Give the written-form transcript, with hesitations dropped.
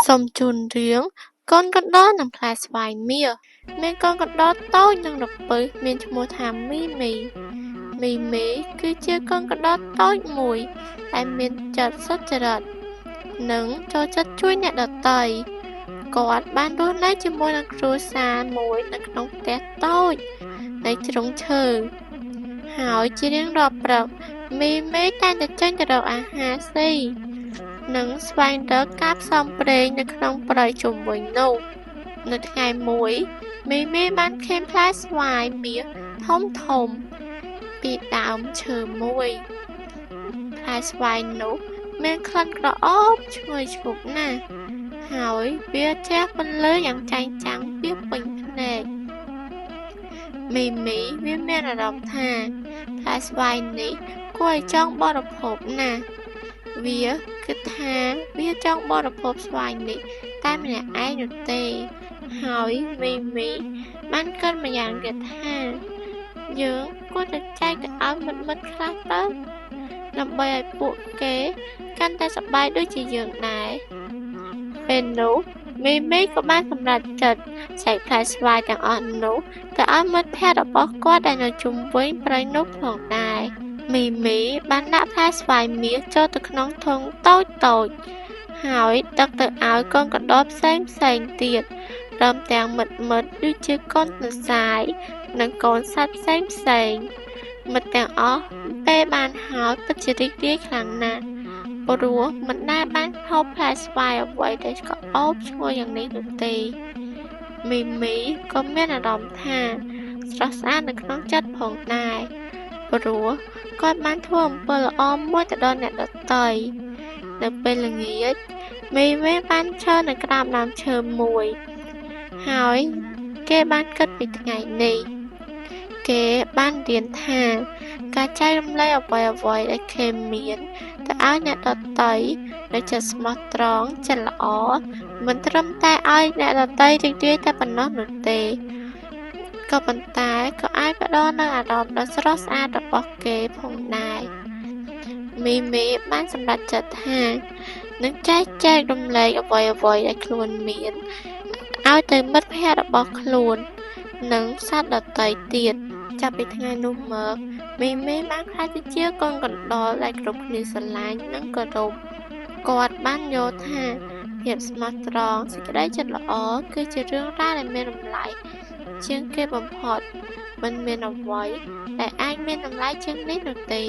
Xong chôn riêng, con đó nằmផ្លែស្វាយមាសមានកូនកណ្ដោតូចនិងរពឹសមានឈ្មោះថាមីមីគឺជាកូនកណ្ដោតូចមួយដែលមានចិត្តសុចរិតនិងចូលចិត្តជួយអ្នកដទៃគាត់បានរស់នៅជាមួយនឹងគ្រួសារមួយនៅក្នុងផ្ទះតូចនៅជ្រុងឈើហើយជារៀងរាល់ព្រឹកមីតែងតែចេញទៅរកអាហារស៊ីនិងស្វែងរកការផ្សំប្រេងនៅក្នុងព្រៃជុំវិញនោះនៅថ្ងៃមួយមីបានឃើញផ្លែស្វាយមាសធំពីដើមឈើមួយផ្លែស្វាយនោះមានក្លិនក្រអូបឈ្ងុយឈ្ងប់ណាស់ហើយវាជះពន្លឺយ៉ាងចែងចាំងពីពេញភ្នែកមីវាមានអារម្មណ៍ថាផ្លែស្វាយនេះគួរឲ្យចង់បរិភោគណាស់វាគិតថាវាចង់បរិភោគស្វាយនេះតែម្នាក់ឯងនោះទេហើយមីបានគិតម្យ៉ាងទៀតថាយើងគួរតែចែកទៅឲ្យមិត្តខ្លះទៅដើម្បីឲ្យពួកគេកាន់តែសប្បាយដូចជាយើងដែរពេលនោះមីក៏បានសម្រេចចិត្តចែកផ្លែស្វាយទាំងអស់នោះទៅឲ្យមិត្តភក្តិរបស់គាត់ដែលនៅជុំវិញព្រៃនោះផងដែរមីបានដាក់ផ្លែស្វាយមាសចូលទៅក្នុងធុងតូចហើយដឹកទៅឲ្យកូនកណ្ដោផ្សេងទៀតព្រមទាំងមិត្តដូចជាកូនទន្សាយនិងកូនសត្វផ្សេងមិត្តទាំងអស់ពេលបានហើយពិតជារីករាយខ្លាំងណាស់ព្រោះមិនដែលបានហូបផ្លែស្វាយអ្វីដែលក៏អូបឈ្ងុយយ៉ាងនេះនោះទេមីក៏មានអារម្មណ៍ថាស្រស់ស្អាតនៅក្នុងចិត្តផងដែរព្រោះគាត់បានធ្វើអំពើល្អមួយទៅដល់អ្នកដទៃនៅពេលល្ងាចមីបានឈរនៅក្រោមដើមឈើមួយហើយគេបានគិតពីថ្ងៃនេះគេបានរៀនថាការចែករំលែកអ្វីដែលគេមានទៅឲ្យអ្នកដទៃដោយចិត្តស្មោះត្រង់ចិត្តល្អមិនត្រឹមតែឲ្យអ្នកដទៃរីករាយតែប៉ុណ្ណោះនោះទេក៏ប៉ុន្តែក៏អាចផ្ដល់នូវអារម្មណ៍ដ៏ស្រស់ស្អាតរបស់គេផងដែរមីបានសម្រេចចិត្តថានឹងចែករំលែកអ្វីដែលខ្លួនមានឲ្យទៅមិត្តភក្តិរបស់ខ្លួននិងសត្វដទៃទៀតចាប់ពីថ្ងៃនោះមកមីបានក្លាយទៅជាកូនកណ្ដោដែលគ្រប់គ្នាស្រឡាញ់និងគោរពគាត់បានយល់ថាភាពស្មោះត្រង់សេចក្តីចិត្តល្អគឺជារឿងរ៉ាវដែលមានតម្លៃជាងគេបំផុតមិនមានអ្វីដែលអាចមានតម្លៃជាងនេះនោះទេ